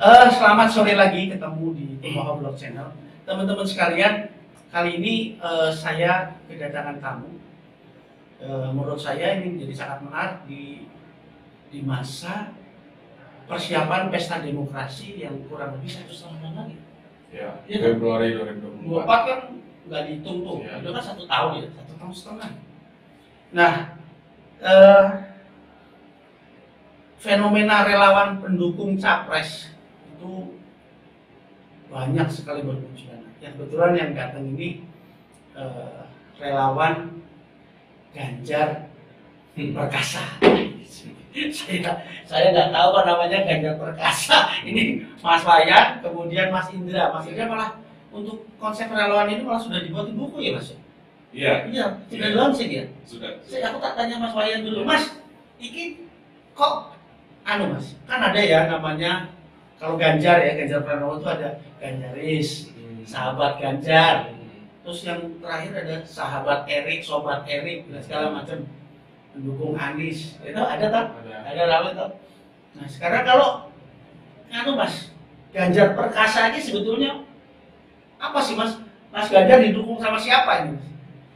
Selamat sore lagi ketemu di Tumaha Blog Channel. Teman-teman sekalian, kali ini saya kedatangan tamu. Menurut saya ini menjadi sangat menarik di masa persiapan pesta demokrasi yang kurang lebih 1,5 tahun lagi. Ya, Ya, Februari 2024. 24 kan nggak dihitung tuh, Ya. itu kan 1 tahun ya, 1,5 tahun. Nah, fenomena relawan pendukung capres itu banyak sekali bermunculan. Yang kebetulan yang datang ini relawan Ganjar Perkasa. saya nggak tahu apa namanya Ganjar Perkasa. Ini Mas Wayan, kemudian Mas Indra. Mas Indra malah untuk konsep relawan ini malah sudah dibuat buku ya Mas? Iya. Iya, sudah launching ya. Sudah. Aku tak tanya Mas Wayan dulu, Mas, iki kok Mas, kan ada ya namanya kalau Ganjar ya, Ganjar Pranowo itu ada Ganjaris, sahabat Ganjar. Terus yang terakhir ada sahabat Erik, sobat Erik, dan segala macam pendukung Anies. Itu ada tak? Ada ramai tak? Nah sekarang kalau Mas, Ganjar Perkasa ini sebetulnya apa sih Mas? Mas Ganjar didukung sama siapa ini?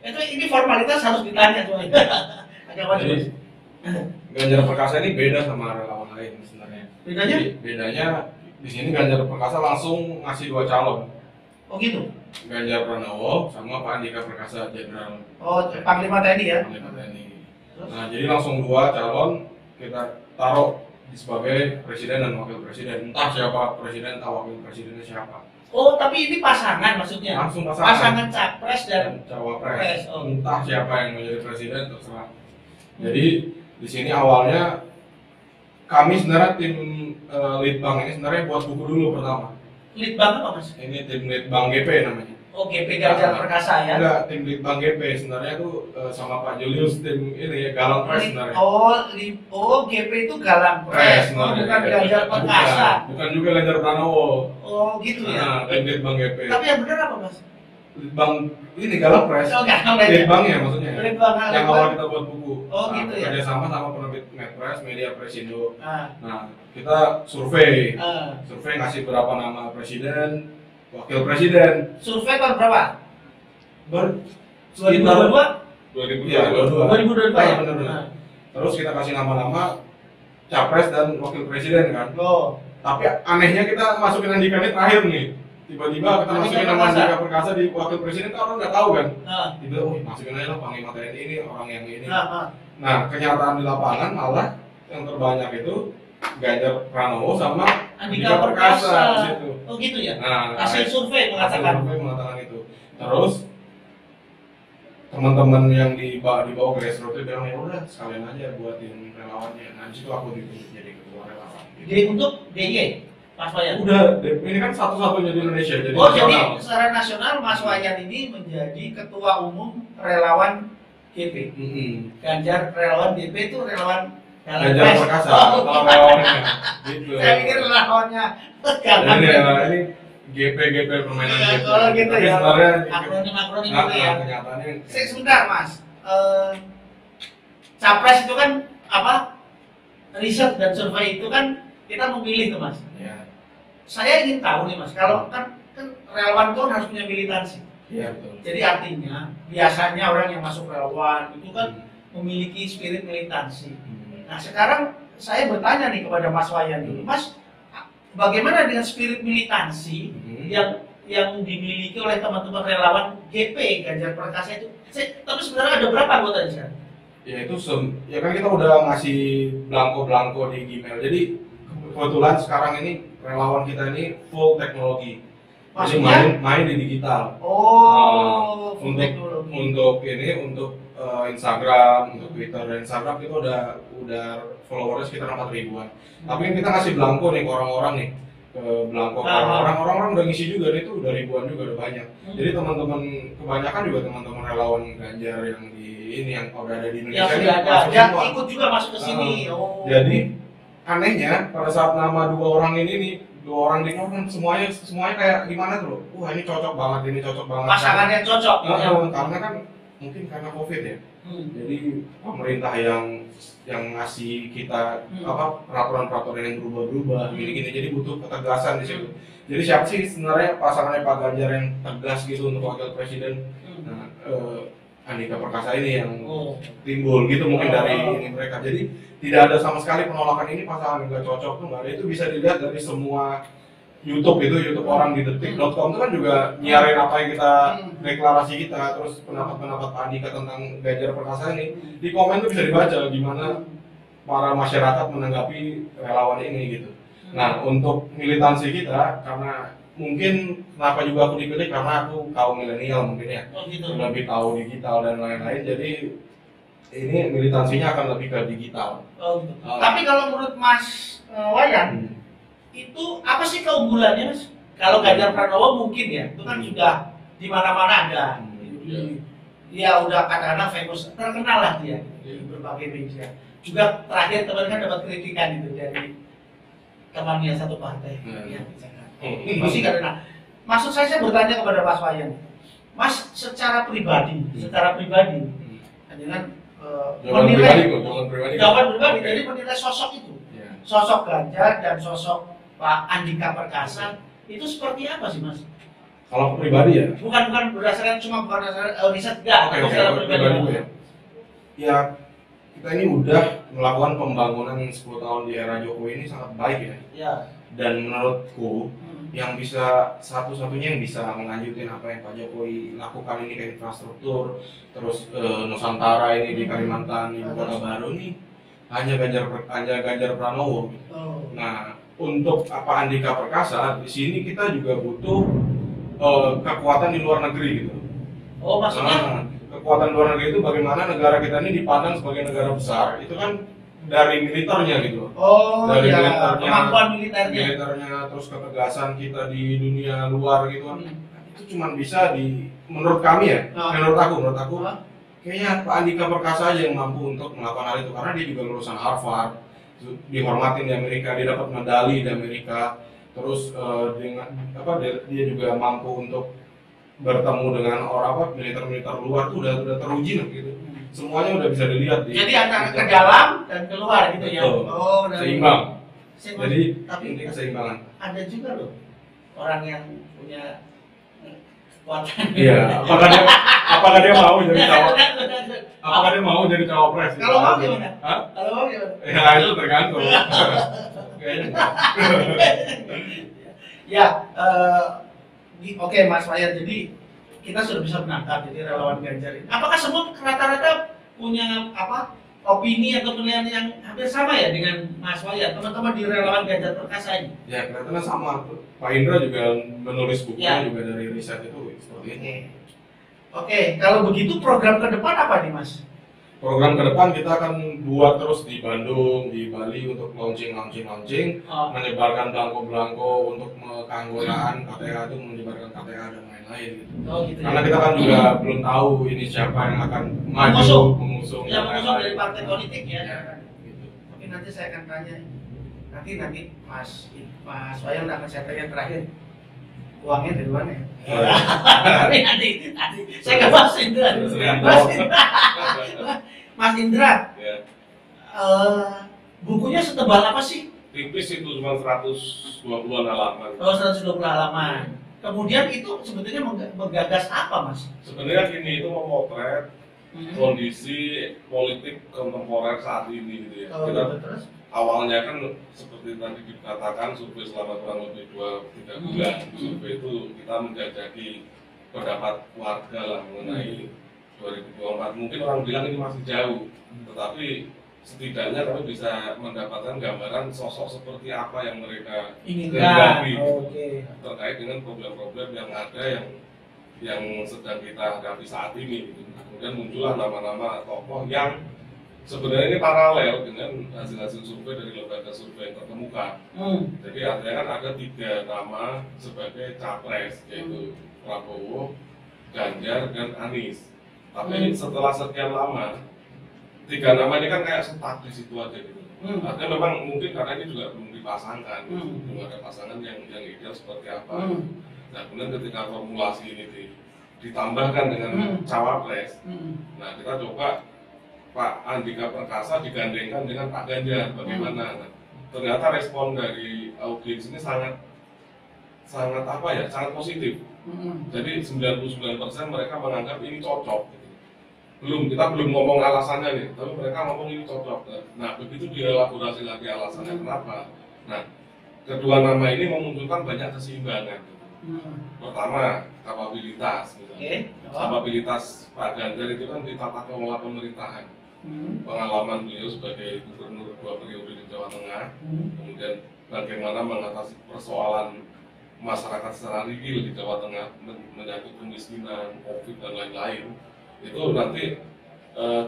Ini formalitas harus ditanya soalnya. Ada apa Mas? Ganjar Perkasa ini beda sama relawan lain sebenarnya. Bedanya? Bedanya di sini Ganjar Perkasa langsung ngasih 2 calon. Oh gitu? Ganjar Pranowo sama Pak Andika Perkasa Jenderal. Oh, Panglima TNI ya? Panglima TNI. Nah, jadi langsung 2 calon kita taruh sebagai presiden dan wakil presiden. Entah siapa presiden, entah wakil presidennya siapa. Oh, tapi ini pasangan maksudnya? Langsung pasangan capres dan cawapres. Oh. Entah siapa yang menjadi presiden terserah. Jadi di sini awalnya kami sebenarnya tim Litbang ini sebenarnya buat buku dulu pertama. Litbang apa Mas? Ini tim Litbang GP namanya. Oh, GP Ganjar Perkasa ya? Enggak, tim Litbang GP sebenarnya itu sama Pak Julius tim ini ya Galang Press sebenarnya. GP itu Galang Press, bukan Ganjar Perkasa. Bukan juga Ganjar Pranowo. Oh, gitu ya. Nah, tim Litbang GP. Tapi yang benar apa Mas? Litbang ini Galang Press. Oh, Galang Press. Litbangnya maksudnya. Litbang yang awal kita buat buku. Oh, gitu ya. Kerja sama penerbit Medpress, Media Presindo. Nah, kita survei ngasih berapa nama presiden, wakil presiden. Survei tahun berapa? 2022. 2022 ya. 2022 ya. Benar. Terus kita kasih nama-nama capres dan wakil presiden kan. Oh. Tapi anehnya kita masukin Andika ini terakhir nih. Tiba-tiba kita masukin nama Andika Perkasa di wakil presiden, kan orang nggak tahu kan. Tiba-tiba, masukin aja lah Panglima TNI ini orang yang ini. Nah, kenyataan di lapangan malah yang terbanyak itu Ganjar Pranowo sama Andika Perkasa di situ. Oh gitu ya. Nah, hasil survei mengatakan itu. Terus teman-teman yang di bawah grassroots itu bilang ya udah sekalian aja buatin relawannya. Nah, di situ aku ditunjuk jadi ketua relawan. Jadi untuk DIY Mas Wayan. Udah, ini kan satu-satunya di Indonesia. Jadi jadi secara nasional Mas Wayan ini menjadi ketua umum relawan GP. Ganjar relawan GP itu relawan Ganjar Perkasa. Kalau relawannya gitu. Saya pikir relawannya ini GP permainan gitu. Oh gitu ya. Sebenarnya akronim gitu ya. Kenyataannya. Sebentar Mas. Capres itu kan apa? Riset dan survei itu kan kita memilih tuh Mas. Ya. Saya ingin tahu nih Mas, kalau kan relawan itu harus punya militansi. Iya betul. Jadi artinya biasanya orang yang masuk relawan itu kan memiliki spirit militansi. Nah sekarang saya bertanya nih kepada Mas Wayan dulu, Mas, bagaimana dengan spirit militansi yang dimiliki oleh teman-teman relawan GP Ganjar Perkasa itu? Tapi sebenarnya ada berapa anggotanya sekarang? Ya itu ya kan kita udah ngasih belangko di Gmail. Jadi kebetulan sekarang ini relawan kita ini full teknologi. Jadi main di digital. Oh, full teknologi. Untuk Instagram, untuk Twitter dan Instagram kita udah followersnya sekitar 4 ribuan. Tapi kita ngasih belangko nih ke orang-orang nih, ke belangko orang-orang udah ngisi juga, itu udah ribuan juga, udah banyak. Jadi teman-teman kebanyakan juga teman-teman relawan Ganjar yang di ini yang udah ada di Indonesia yang sudah ada, ikut juga masuk ke sini. Jadi anehnya pada saat nama 2 orang ini nih, 2 orang di kan semuanya kayak gimana tuh? Wah ini cocok banget, ini cocok banget. Pasangan yang cocok. Karena kan mungkin karena COVID ya. Hmm. Jadi pemerintah yang ngasih kita peraturan-peraturan yang berubah-ubah gini-gini, jadi butuh ketegasan di situ. Jadi siapa sih sebenarnya pasangannya Pak Ganjar yang tegas gitu untuk wakil presiden? Nah, Andika Perkasa ini yang timbul gitu mungkin dari ini mereka. Jadi tidak ada sama sekali penolakan ini pasangan nggak cocok tuh nggak ada. Itu bisa dilihat dari semua YouTube orang di detik.com itu kan juga nyiarin apa yang kita deklarasi kita, terus pendapat-pendapat Pak Andika tentang Ganjar Perkasa ini di komen tuh bisa dibaca gimana para masyarakat menanggapi relawan ini gitu. Nah untuk militansi kita karena mungkin kenapa juga aku dipilih karena aku kaum milenial mungkin ya, lebih tahu digital dan lain-lain, jadi ini militansinya akan lebih ke digital. Gitu. Tapi kalau menurut Mas Wayan, itu apa sih keunggulannya Mas? Kalau Ganjar Pranowo mungkin ya, itu kan sudah di mana-mana ada. Dia udah kadang-kadang famous, terkenal lah dia di berbagai media. Juga terakhir teman kan dapat kritikan itu dari temannya satu partai. Masih karena maksud saya bertanya kepada Mas Wayan, Mas secara pribadi, dengan menilai jawaban pribadi, jadi menilai sosok itu, sosok Ganjar dan sosok Pak Andika Perkasa itu seperti apa sih Mas? Kalau pribadi ya? Bukan berdasarkan riset enggak, secara pribadi ya. Ya kita ini udah melakukan pembangunan 10 tahun di era Jokowi ini sangat baik ya. Dan menurutku yang bisa satu-satunya yang bisa melanjutin apa yang Pak Jokowi lakukan ini ke infrastruktur, terus Nusantara ini di Kalimantan, ibu kota baru ini hanya Ganjar Pranowo. Nah untuk apa Andika Perkasa di sini kita juga butuh kekuatan di luar negeri gitu. Maksudnya? Kekuatan luar negeri itu bagaimana negara kita ini dipandang sebagai negara besar itu kan dari militernya gitu. Dari kemampuan militernya, terus ketegasan kita di dunia luar gitu kan. Itu cuma bisa menurut kami ya, menurut aku kayaknya Pak Andika Perkasa aja yang mampu untuk melakukan hal itu karena dia juga lulusan Harvard, dihormatin di Amerika, dia dapat medali di Amerika, terus dia juga mampu untuk bertemu dengan orang militer luar tuh udah teruji gitu. Semuanya udah bisa dilihat. Jadi antara ke dalam dan keluar gitu ya. Seimbang. Jadi tapi ini keseimbangan. Ada juga loh orang yang punya kekuatan. Iya. Apakah dia mau jadi cawapres? Apakah dia mau jadi cawapres? Kalau mau gimana? Kalau mau gimana? Ya itu tergantung. Kayaknya. Ya, oke Mas Wayan, jadi kita sudah bisa menangkap jadi relawan Ganjar ini. Apakah semua rata-rata punya opini atau penilaian yang hampir sama ya dengan Mas Wayan, teman-teman di relawan Ganjar Perkasa ini? Ya kelihatannya sama. Pak Indra juga menulis bukunya juga dari riset itu seperti itu. Oke, kalau begitu program ke depan apa nih Mas? Program ke depan kita akan buat terus di Bandung, di Bali untuk launching, menyebarkan belangko untuk keanggotaan KTA itu, menyebarkan KTA dan lain-lain gitu. Gitu karena ya? kita kan juga belum tahu ini siapa yang akan mengusung yang mengusung dari partai politik ya. Gitu. Mungkin nanti saya akan tanya, nanti Mas Wayan akan saya tanya terakhir, uangnya dari mana ya? nanti saya ke Mas Indra. Mas Indra, bukunya setebal apa sih? Tipis itu cuma 120-an halaman. 120 halaman. Kemudian itu sebetulnya menggagas apa Mas? Sebenarnya gini, itu memotret kondisi politik kontemporer saat ini gitu ya. Terus? Awalnya kan seperti tadi dikatakan survei selama kurang lebih 2-3 bulan. Survei itu kita menjajaki pendapat warga lah mengenai 2024. Mungkin orang bilang ini masih jauh, tetapi setidaknya kami bisa mendapatkan gambaran sosok seperti apa yang mereka inginkan terkait dengan problem-problem yang ada yang sedang kita hadapi saat ini. Kemudian muncullah nama-nama tokoh yang sebenarnya ini paralel dengan hasil-hasil survei dari lembaga survei yang terkemuka. Jadi artinya kan ada 3 nama sebagai capres, yaitu Prabowo, Ganjar, dan Anies. Tapi setelah sekian lama, 3 nama ini kan kayak stuck di situ aja gitu. Artinya memang mungkin karena ini juga belum dipasangkan, belum ada pasangan yang ideal seperti apa. Nah kemudian ketika formulasi ini ditambahkan dengan cawapres. Hmm. Nah, kita coba Pak Andika Perkasa digandengkan dengan Pak Ganjar, bagaimana? Nah, ternyata respon dari audiens ini sangat apa ya, sangat positif. Jadi 99% mereka menganggap ini cocok. Kita belum ngomong alasannya nih, tapi mereka ngomong ini cocok. Nah, begitu dielaborasi lagi alasannya kenapa. Nah, kedua nama ini memunculkan banyak keseimbangan. Pertama, kapabilitas misalnya. Kapabilitas Pak Ganjar itu kan di tata kelola pemerintahan. Pengalaman beliau sebagai gubernur 2 periode di Jawa Tengah, kemudian bagaimana mengatasi persoalan masyarakat secara real di Jawa Tengah, menyangkut kemiskinan, COVID dan lain-lain, itu nanti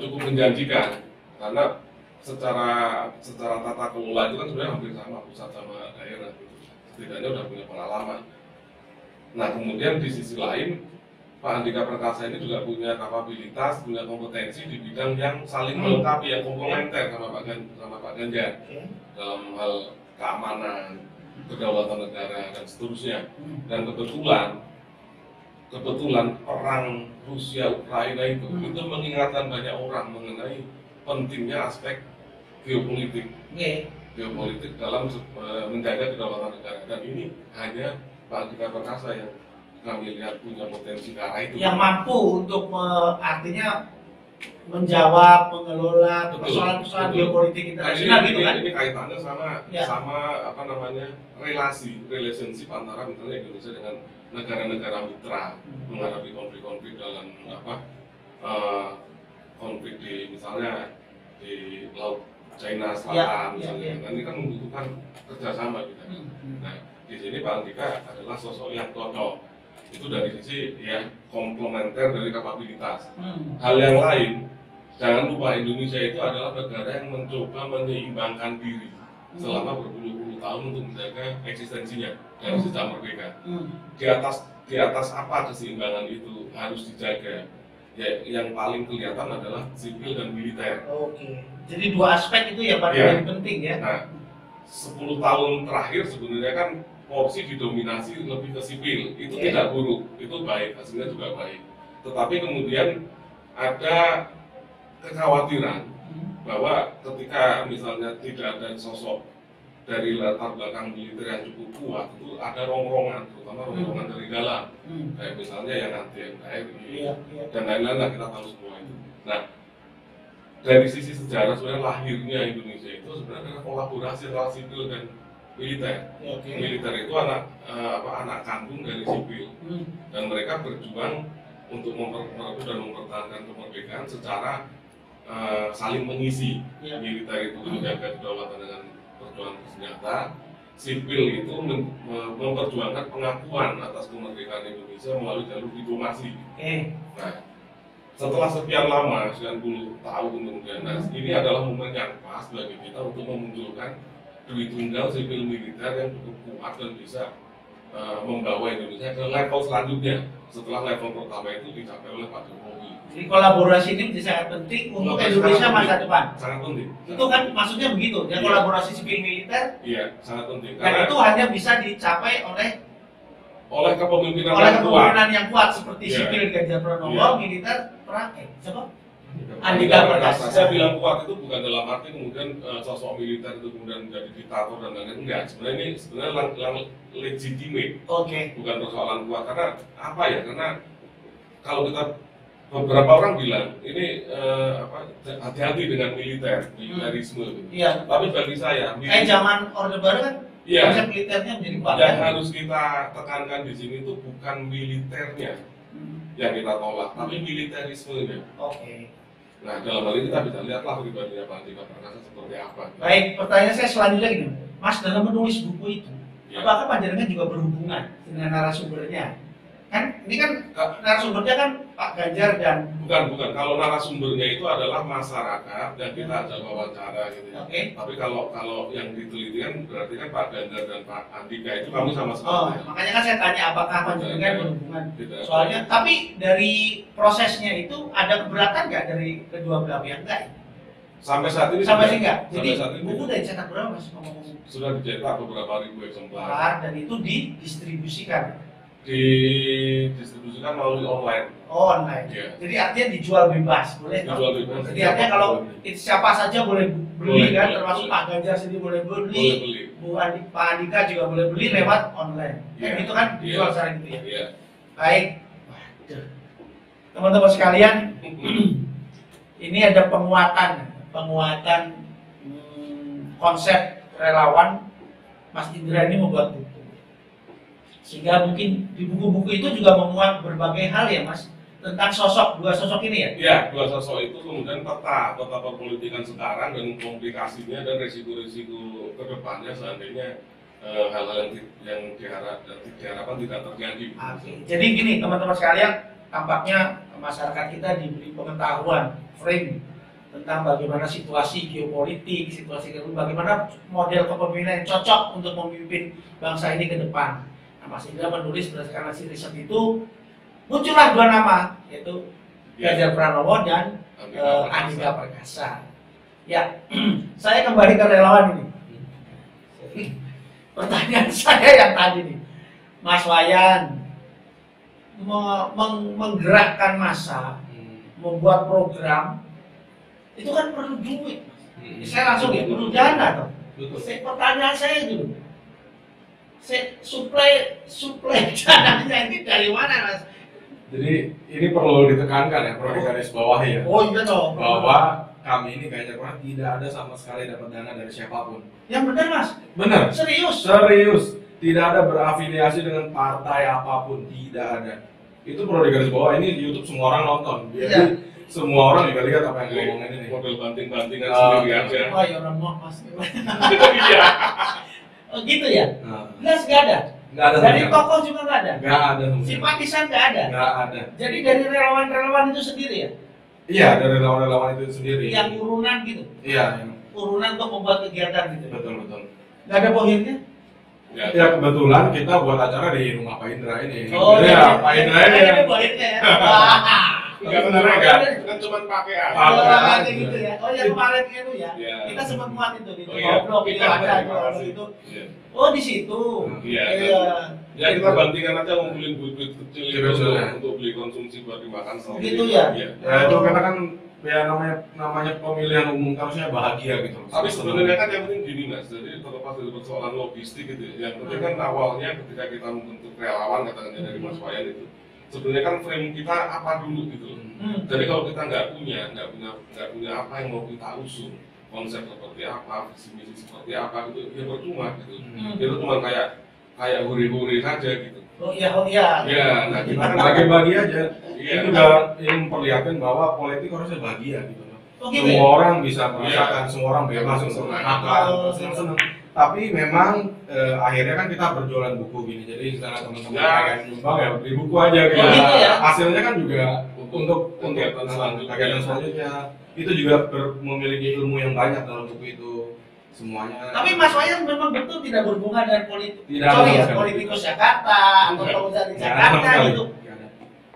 cukup menjanjikan karena secara tata kelola itu kan sebenarnya hampir sama pusat sama daerah, gitu. Setidaknya udah punya pengalaman. Nah, kemudian di sisi lain Pak Andika Perkasa ini juga punya kapabilitas, punya kompetensi di bidang yang saling melengkapi, yang komplementer sama Pak Ganjar dalam hal keamanan, kedaulatan negara dan seterusnya. Dan kebetulan perang Rusia Ukraina itu mengingatkan banyak orang mengenai pentingnya aspek geopolitik dalam menjaga kedaulatan negara. Dan ini hanya Pak Andika Perkasa yang kami lihat punya potensi ke arah itu. Yang mampu untuk artinya menjawab, mengelola persoalan-persoalan geopolitik internasional gitu kan? Ini kaitannya sama apa namanya relationship antara misalnya Indonesia dengan negara-negara mitra menghadapi konflik-konflik dalam konflik di misalnya di Laut China Selatan misalnya. Dan ini kan membutuhkan kerjasama gitu. Nah, di sini Pak Andika adalah sosok yang cocok. Itu dari sisi ya komplementer dari kapabilitas. Hal yang lain, jangan lupa Indonesia itu adalah negara yang mencoba menyeimbangkan diri selama berpuluh-puluh tahun untuk menjaga eksistensinya dari sejak merdeka. Di atas apa keseimbangan itu harus dijaga? Ya, yang paling kelihatan adalah sipil dan militer. Oke. Jadi dua aspek itu ya paling penting ya. Nah, 10 tahun terakhir sebenarnya kan porsi didominasi lebih ke sipil, itu tidak buruk, itu baik, hasilnya juga baik. Tetapi kemudian ada kekhawatiran bahwa ketika misalnya tidak ada sosok dari latar belakang militer yang cukup kuat, itu ada rongrongan, terutama rongrongan dari dalam, kayak misalnya yang anti NKRI dan lain-lain lah, kita tahu semua itu. Nah, dari sisi sejarah sebenarnya lahirnya Indonesia itu sebenarnya adalah kolaborasi antara sipil dan militer. Militer itu anak kandung dari sipil, dan mereka berjuang untuk merebut dan mempertahankan kemerdekaan secara saling mengisi. Militer itu menjaga kedaulatan dengan perjuangan bersenjata, sipil itu memperjuangkan pengakuan atas kemerdekaan Indonesia melalui jalur diplomasi. Nah, setelah sekian lama, 90 tahun kemudian, ini adalah momen yang pas bagi kita untuk memunculkan Dwi Tunggal sipil militer yang cukup kuat dan bisa membawa Indonesia ke level selanjutnya setelah level pertama itu dicapai oleh Pak Jokowi. Jadi kolaborasi ini menjadi sangat penting untuk Indonesia masa depan. Sangat penting. Itu kan maksudnya begitu, ya kolaborasi sipil militer. Iya, sangat penting. Dan itu hanya bisa dicapai oleh kepemimpinan yang kuat seperti sipil Ganjar Pranowo, militer siapa? Andika Perkasa. Saya bilang kuat itu bukan dalam arti kemudian sosok militer itu kemudian menjadi diktator dan lain-lain, enggak. Sebenarnya ini legitimate. Bukan persoalan kuat karena apa ya? Karena kalau kita beberapa orang bilang ini hati-hati dengan militerisme. Tapi bagi saya zaman Orde Baru kan konsep militernya menjadi kuat. Yang harus kita tekankan di sini itu bukan militernya yang kita tolak, tapi militerismenya. Nah, dalam hal ini kita bisa lihatlah pribadinya Pak Andika Perkasa seperti apa. Baik, pertanyaan saya selanjutnya gini, Mas, dalam menulis buku itu, apakah panjenengan juga berhubungan dengan narasumbernya? Kan ini kan narasumbernya kan Pak Ganjar dan bukan. Kalau narasumbernya itu adalah masyarakat dan kita ajak wawancara gitu ya. Tapi kalau yang diteliti kan berarti kan Pak Ganjar dan Pak Andika itu kami sama-sama. Makanya kan saya tanya apakah panjenengan berhubungan. Soalnya tapi dari prosesnya itu ada keberatan nggak dari kedua belah pihak? Enggak. Sampai saat ini enggak. Jadi buku udah dicetak berapa Mas? Sudah dicetak beberapa ribu eksemplar dan itu didistribusikan. didistribusikan melalui online. Oh, online. Iya. Jadi artinya dijual bebas, boleh? toh? Dijual bebas. Jadi artinya kalau itu siapa saja boleh beli Boleh, kan, boleh, termasuk boleh. Pak Ganjar sendiri boleh Boleh beli, beli. Pak Andika juga boleh beli lewat online. Iya. Itu kan Iya. dijual secara gitu ya. Iya. Baik. Waduh. Teman-teman sekalian, ini ada penguatan konsep relawan. Mas Indra ini membuat buku, sehingga mungkin di buku-buku itu juga memuat berbagai hal ya Mas, tentang dua sosok ini ya. Ya, dua sosok itu kemudian peta perpolitikan sekarang dan komplikasinya dan risiko-risiko kedepannya seandainya hal-hal yang diharapkan tidak terjadi. Oke. Jadi gini teman-teman sekalian, tampaknya masyarakat kita diberi pengetahuan frame tentang bagaimana situasi geopolitik, bagaimana model kepemimpinan yang cocok untuk memimpin bangsa ini ke depan. Nah, Mas Indra menulis berdasarkan hasil riset itu, muncullah dua nama, yaitu Ganjar Pranowo dan Andika Perkasa. Ya, saya kembali ke relawan ini. Pertanyaan saya yang tadi nih, Mas Wayan menggerakkan massa, membuat program, itu kan perlu duit. Saya langsung ya, perlu dana dong. Pertanyaan saya dulu, suplai dananya ini dari mana Mas? Jadi ini perlu ditekankan ya, perlu digaris bawahi ya. Oh iya dong. Bahwa kami ini Ganjar Pranowo tidak ada sama sekali dapat dana dari siapapun. Yang benar Mas? Benar. Serius? Serius. Tidak ada berafiliasi dengan partai apapun, tidak ada. Itu perlu digaris bawah. Ini di YouTube semua orang nonton. Jadi Iya. semua orang juga lihat apa yang Jadi, ngomongin ini. model banting-bantingan Oh, sendiri aja. Oh ya orang mau Mas. Iya. Oh gitu ya? Nah, Jelas nggak ada. nggak ada Dari sama tokoh juga nggak ada. nggak ada sama sekali. Simpatisan nggak ada. Nggak ada. Jadi dari relawan-relawan itu sendiri ya, Iya, dari relawan-relawan itu sendiri. yang urunan gitu, Iya, urunan untuk membuat kegiatan gitu. betul betul. Nggak ada bohirnya? Ya. Ya kebetulan kita buat acara di rumah Pak Indra ini. Oh Jadi ya Pak Indra ini. ada bohirnya ya. Wah. Enggak Bener benar enggak? kan cuma pakai aja. Oh, Pakai kayak aja. gitu ya. Oh yang kemarin itu ya. Iya. Kita sempat muat itu di Oh, iya. blog itu Iya, ada terima kalau kasih. itu. Iya. Oh di situ. Iya. Iya. Ya kita bantingkan aja ngumpulin duit-duit kecil Iya, itu betul, ya. untuk beli konsumsi buat dimakan sendiri. Gitu ya? Iya. Ya itu karena kan ya namanya pemilihan umum harusnya bahagia gitu. Tapi sebenarnya kan yang penting gini Mas, jadi terlepas dari persoalan logistik gitu ya. Yang penting kan awalnya ketika kita membentuk relawan katakannya dari Mas Wayan itu, sebenarnya kan frame kita apa dulu gitu loh. Jadi kalau kita nggak punya apa yang mau kita usung, konsep seperti apa, visi misi seperti apa gitu, ya percuma gitu. Itu cuma kayak huri-huri saja gitu. Oh iya. Ya, nah kita kan Bagi-bagi aja. Iya. Itu juga ingin memperlihatkan bahwa politik harusnya bahagia gitu loh. Oh gitu Semua ya. orang bisa merasakan, semua orang bebas untuk makan, senang-senang. Tapi memang akhirnya kan kita berjualan buku gini, jadi misalnya teman-teman Ya. pengen nyumbang ya beli buku aja gitu. Oh, gitu ya. Hasilnya kan juga untuk kegiatan selanjutnya. kegiatan selanjutnya itu juga memiliki ilmu yang banyak dalam buku itu semuanya. Tapi Mas Wayan memang betul tidak berhubungan dengan politik. Tidak Sorry sama ya, sekali. politikus Jakarta atau Enggak. pengusaha di Nggak ada sama Jakarta sekali. gitu. Nggak ada.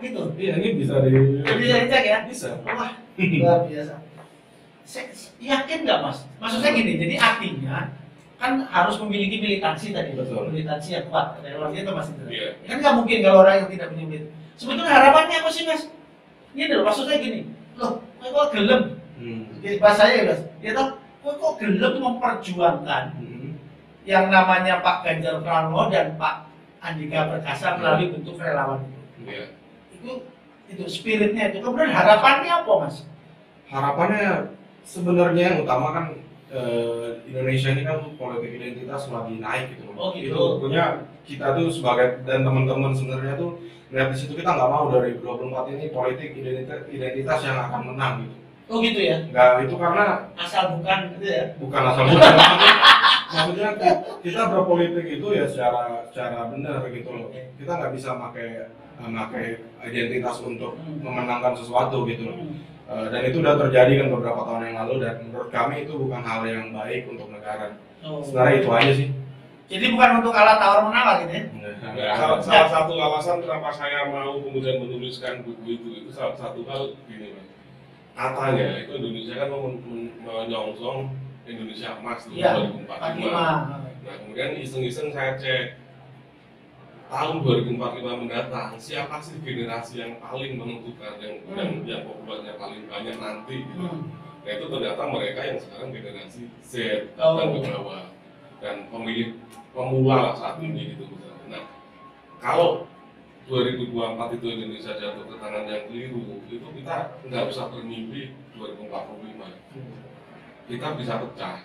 Gitu. Iya ini bisa di. Bisa dicek ya? Bisa. Wah, luar biasa. Saya yakin nggak Mas? Maksudnya gini, jadi artinya kan harus memiliki militansi tadi, Betul. militansi yang kuat. Relawan itu Mas Indra. Iya. Kan nggak mungkin kalau orang yang tidak punya militansi. Sebetulnya harapannya apa sih Mas? Ini loh, maksudnya gini, loh, kok gelem? Bahasanya ya Mas, ya toh, kok gelem memperjuangkan yang namanya Pak Ganjar Pranowo dan Pak Andika Perkasa melalui bentuk relawan itu. Iya. Itu spiritnya itu. Kemudian harapannya apa Mas? Harapannya sebenarnya yang utama kan Indonesia ini kan politik identitas lagi naik gitu. Oh, gitu. Itu punya kita tuh sebagai dan teman-teman sebenarnya tuh lihat di situ kita nggak mau 2024 ini politik identitas yang akan menang gitu. Oh gitu ya? Nggak, itu karena Asal bukan gitu ya? bukan asal bukan maksudnya kita berpolitik itu ya secara benar gitu loh. Kita nggak bisa pakai identitas untuk memenangkan sesuatu gitu loh. Dan itu udah terjadi kan beberapa tahun yang lalu dan menurut kami itu bukan hal yang baik untuk negara. Oh. Sebenarnya itu aja sih. Jadi bukan untuk alat tawar menawar gitu ya? Nah, salah satu alasan kenapa saya mau kemudian menuliskan buku itu salah satu hal gini Mas. Katanya itu Indonesia kan mau menyongsong Indonesia emas Iya, 2045. 45. Nah kemudian iseng-iseng saya cek tahun 2045 mendatang siapa sih generasi yang paling menentukan, yang populernya paling banyak nanti gitu. Nah itu ternyata mereka yang sekarang generasi Z dan ke bawah dan pemilih pemula lah saat ini gitu misalnya. Nah kalau 2024 itu Indonesia jatuh ke tangan yang keliru, itu kita nggak usah bermimpi 2045. Kita bisa pecah.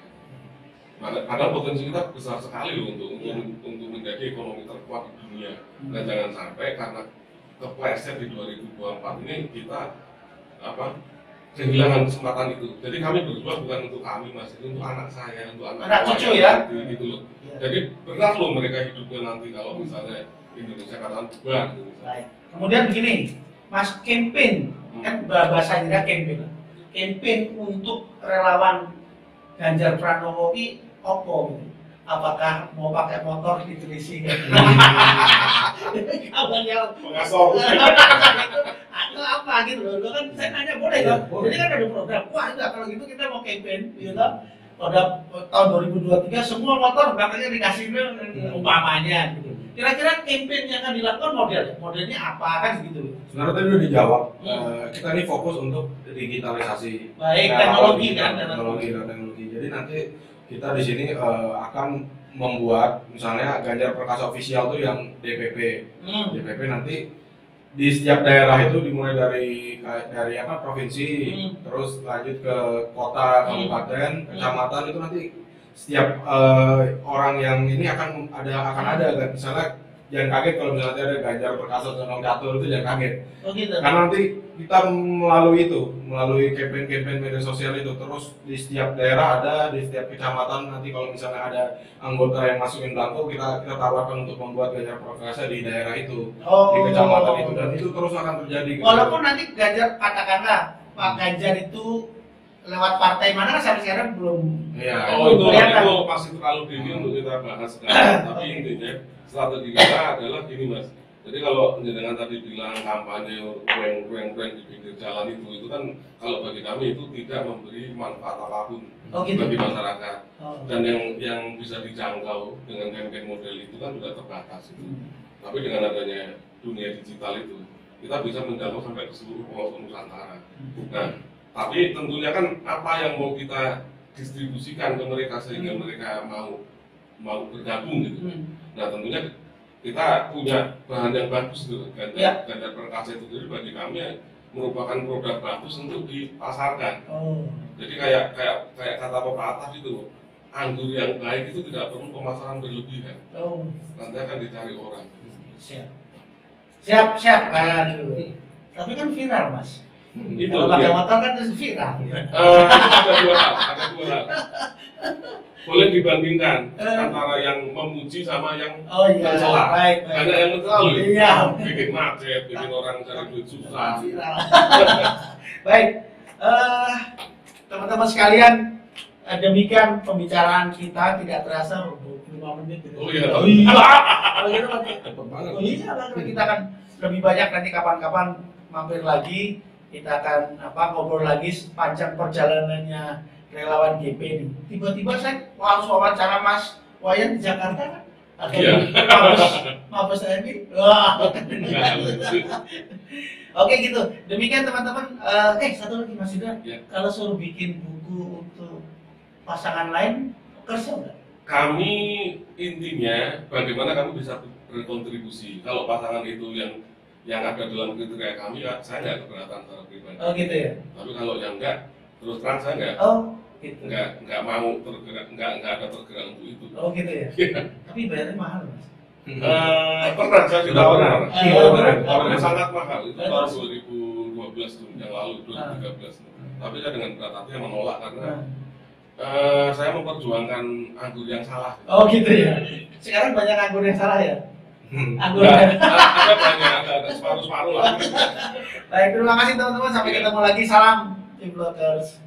Padahal potensi kita besar sekali loh untuk menjadi ekonomi terkuat di dunia. Dan jangan sampai karena kepleset di 2024 ini kita kehilangan kesempatan itu. Jadi kami berjuang bukan untuk kami mas, itu untuk anak saya, untuk anak cucu ya. Gitu loh. Jadi berat loh mereka hidupnya nanti kalau misalnya Indonesia katakan bubar. Gitu. Kemudian begini, mas, campaign kan bahasa Inggrisnya campaign untuk relawan Ganjar Pranowo ini opo gitu. Apakah mau pakai motor diturisi gitu? Kawannya pengasor atau apa gitu loh. Kan saya tanya boleh kan? Jadi kan ada program. Wah enggak, kalau gitu kita mau campaign gitu. Pada tahun 2023 semua motor belakangnya dikasih umpamanya gitu. Kira-kira campaign yang akan dilakukan modelnya apa kan gitu. Sebenarnya tadi udah dijawab. Kita ini fokus untuk digitalisasi. Baik, teknologi. Jadi nanti kita di sini akan membuat misalnya Ganjar Perkasa Official tuh yang DPP. DPP nanti di setiap daerah itu dimulai dari provinsi, terus lanjut ke kota, kabupaten, kecamatan itu nanti setiap orang yang ini akan ada kan, misalnya jangan kaget kalau misalnya ada Ganjar Perkasa Condong Catur itu jangan kaget. Oh gitu. Karena nanti kita melalui campaign media sosial itu terus di setiap daerah ada, di setiap kecamatan nanti kalau misalnya ada anggota yang masukin belangko kita tawarkan untuk membuat Ganjar Perkasa di daerah itu, di kecamatan itu, dan itu terus akan terjadi. Walaupun nanti Ganjar katakanlah Pak Ganjar itu lewat partai mana kan sampai sekarang belum. Ya. Itu pasti terlalu dini untuk kita bahas sekarang. Tapi intinya strategi kita adalah gini mas. Jadi kalau dengan tadi bilang kampanye kuen di pinggir jalan itu kan kalau bagi kami itu tidak memberi manfaat apapun bagi masyarakat. Dan yang bisa dijangkau dengan campaign model itu kan sudah terbatas itu. Tapi dengan adanya dunia digital itu kita bisa menjangkau sampai ke seluruh pelosok Nusantara. Nah, tapi tentunya kan apa yang mau kita distribusikan ke mereka sehingga mereka mau bergabung gitu. Nah tentunya kita punya bahan yang bagus tuh Ganjar Perkasa itu sendiri bagi kami merupakan produk bagus untuk dipasarkan. Jadi kayak kata pepatah itu, anggur yang baik itu tidak perlu pemasaran berlebihan. Nanti akan dicari orang. Siap. Aduh. Tapi kan viral mas. Itu kalau pakai motor kan viral. Ada dua hal. Boleh dibandingkan antara yang memuji sama yang mencela. Baik. Banyak yang mencela loh. Iya. Bikin macet, bikin orang cari duit susah. Viral. Baik. Teman-teman sekalian, demikian pembicaraan kita, tidak terasa 25 menit. Oh iya. Kalau gitu nanti kita akan lebih banyak nanti kapan-kapan mampir lagi. Kita akan ngobrol lagi sepanjang perjalanannya relawan GP ini. Tiba-tiba saya harus wawancara Mas Wayan di Jakarta kan? Atau di Mabes TNI? Wah. Oke gitu. Demikian teman-teman. Satu lagi Mas Yuda. Ya. Kalau suruh bikin buku untuk pasangan lain, kerja nggak? Kami intinya bagaimana kami bisa berkontribusi. Kalau pasangan itu yang ada dalam kriteria kami, saya nggak keberatan secara pribadi. Oh gitu ya. Tapi kalau yang enggak, terus terang saya nggak. Gitu. Nggak mau tergerak, nggak ada tergerak untuk itu. Oh gitu ya. Tapi bayarnya mahal mas. Pernah saya sudah pernah. Sangat mahal itu tahun 2012 tuh yang lalu 2013. Tapi saya dengan berat hati menolak karena saya memperjuangkan anggur yang salah. Oh gitu ya. Sekarang banyak anggur yang salah ya. Anggur ada banyak, ada separuh lah. Baik, terima kasih teman-teman. Sampai ketemu lagi. Salam Team Blockers.